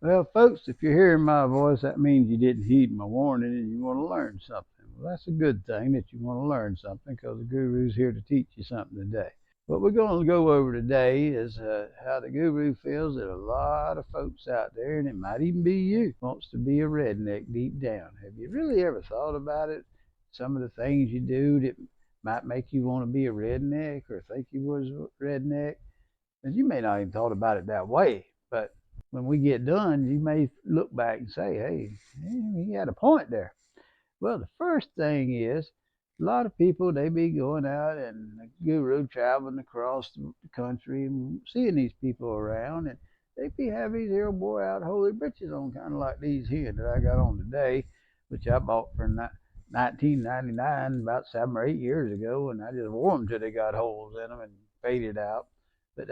Well, folks, if you're hearing my voice, that means you didn't heed my warning and you want to learn something. Well, that's a good thing that you want to learn something because the guru's here to teach you something today. What we're going to go over today is how the guru feels that a lot of folks out there, and it might even be you, wants to be a redneck deep down. Have you really ever thought about it? Some of the things you do that might make you want to be a redneck or think you was a redneck. And you may not even thought about it that way, but when we get done, you may look back and say, hey, he had a point there. Well, the first thing is a lot of people, they be going out and the guru traveling across the country and seeing these people around, and they be having these here boy out holy breeches on, kind of like these here that I got on today, which I bought for 1999 about 7 or 8 years ago, and I just wore them till they got holes in them and faded out. But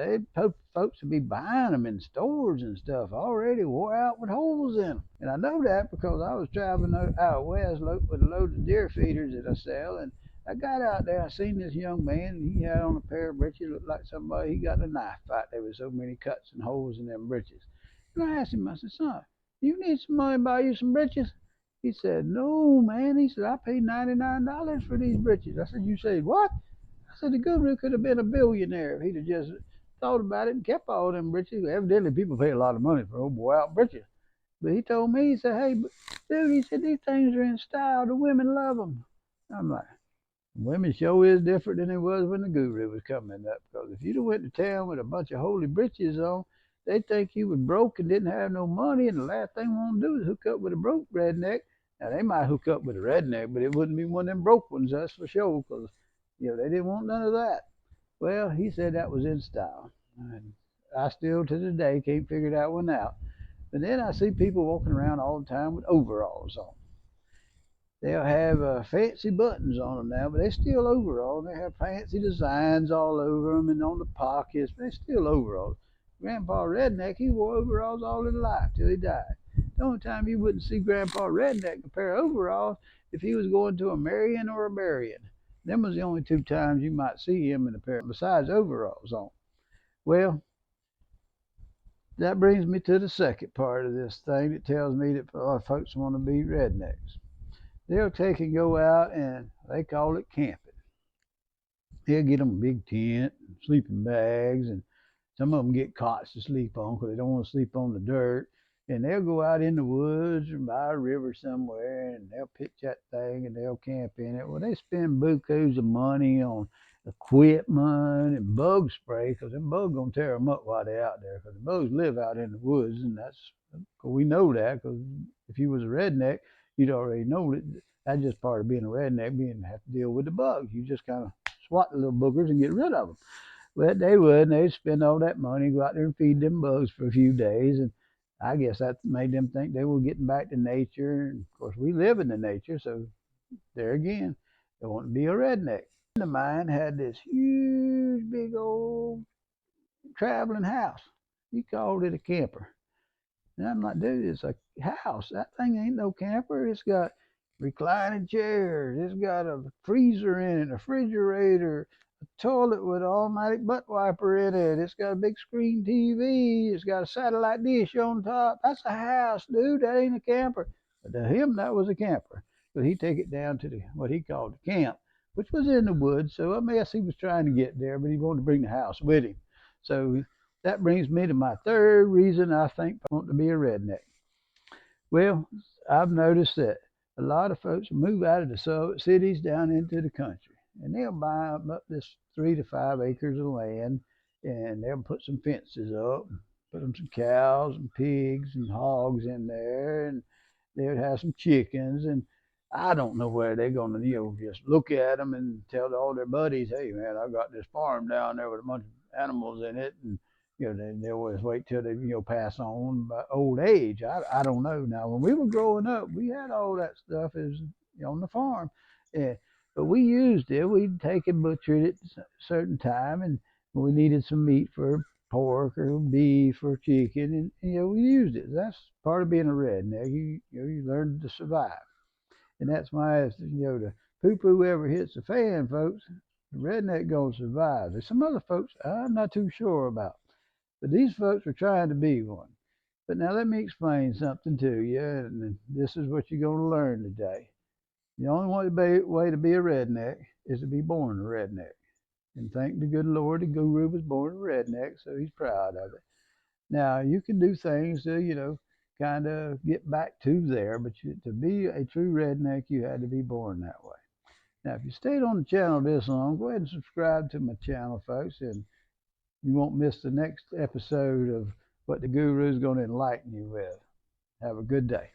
folks would be buying them in stores and stuff already wore out with holes in them. And I know that because I was traveling out west with a load of deer feeders that I sell. And I got out there, I seen this young man, and he had on a pair of breeches, looked like somebody, he got in a knife fight. There was so many cuts and holes in them breeches. And I asked him, I said, son, you need some money to buy you some breeches? He said, no, man. He said, I paid $99 for these breeches. I said, you said, what? I said, the guru could have been a billionaire if he'd have just thought about it and kept all them breeches. Evidently, people pay a lot of money for old boy out breeches. But he told me, he said, hey, dude, he said, these things are in style. The women love them. I'm like, women show is different than it was when the guru was coming up. Because if you'd have went to town with a bunch of holy breeches on, they'd think you was broke and didn't have no money. And the last thing they want to do is hook up with a broke redneck. Now, they might hook up with a redneck, but it wouldn't be one of them broke ones, that's for sure. Because, they didn't want none of that. Well, he said that was in style. And I still to this day can't figure that one out. But then I see people walking around all the time with overalls on. They'll have fancy buttons on them now, but they're still overalls. They have fancy designs all over them and on the pockets, but they're still overalls. Grandpa Redneck, he wore overalls all his life till he died. The only time you wouldn't see Grandpa Redneck in a pair of overalls if he was going to a marrying or a burying. Them was the only two times you might see him in a pair besides overalls on. Well, that brings me to the second part of this thing that tells me that a lot of folks want to be rednecks. They'll take and go out and they call it camping. They'll get them a big tent, sleeping bags, and some of them get cots to sleep on because they don't want to sleep on the dirt. And they'll go out in the woods or by a river somewhere and they'll pitch that thing and they'll camp in it. Well, they spend bukus of money on equipment and bug spray because them bugs gonna tear them up while they're out there because the bugs live out in the woods and we know that because if you was a redneck, you'd already know that that's just part of being a redneck, being have to deal with the bugs. You just kind of swat the little boogers and get rid of them. But they would, and they'd spend all that money, go out there and feed them bugs for a few days. And I guess that made them think they were getting back to nature. And of course, we live in the nature, so there again, they want to be a redneck. A friend of mine had this huge, big old traveling house. He called it a camper. And I'm like, dude, it's a house. That thing ain't no camper. It's got reclining chairs. It's got a freezer in it, a refrigerator, a toilet with an automatic butt wiper in it. It's got a big screen TV. It's got a satellite dish on top. That's a house, dude. That ain't a camper. But to him, that was a camper. But he take it down to what he called the camp, which was in the woods. So I guess he was trying to get there, but he wanted to bring the house with him. So that brings me to my third reason I think I want to be a redneck. Well, I've noticed that a lot of folks move out of the cities down into the country, and they'll buy up this 3 to 5 acres of land, and they'll put some fences up, put them some cows and pigs and hogs in there, and they'll have some chickens, and I don't know where they're going to, just look at them and tell all their buddies, hey, man, I got this farm down there with a bunch of animals in it. And, they always wait till they, pass on by old age. I don't know. Now, when we were growing up, we had all that stuff on the farm. Yeah, but we used it. We'd take and butcher it at a certain time. And when we needed some meat for pork or beef or chicken, and, we used it. That's part of being a redneck. You learn to survive. And that's why, the poo-poo ever hits the fan, folks, the redneck gonna survive. There's some other folks I'm not too sure about, but these folks are trying to be one. But now let me explain something to you, and this is what you're going to learn today. The only way to be a redneck is to be born a redneck. And thank the good Lord, the guru was born a redneck, so he's proud of it. Now, you can do things to, kind of get back to there, but to be a true redneck, you had to be born that way. Now, if you stayed on the channel this long, go ahead and subscribe to my channel, folks, and you won't miss the next episode of what the guru is going to enlighten you with. Have a good day.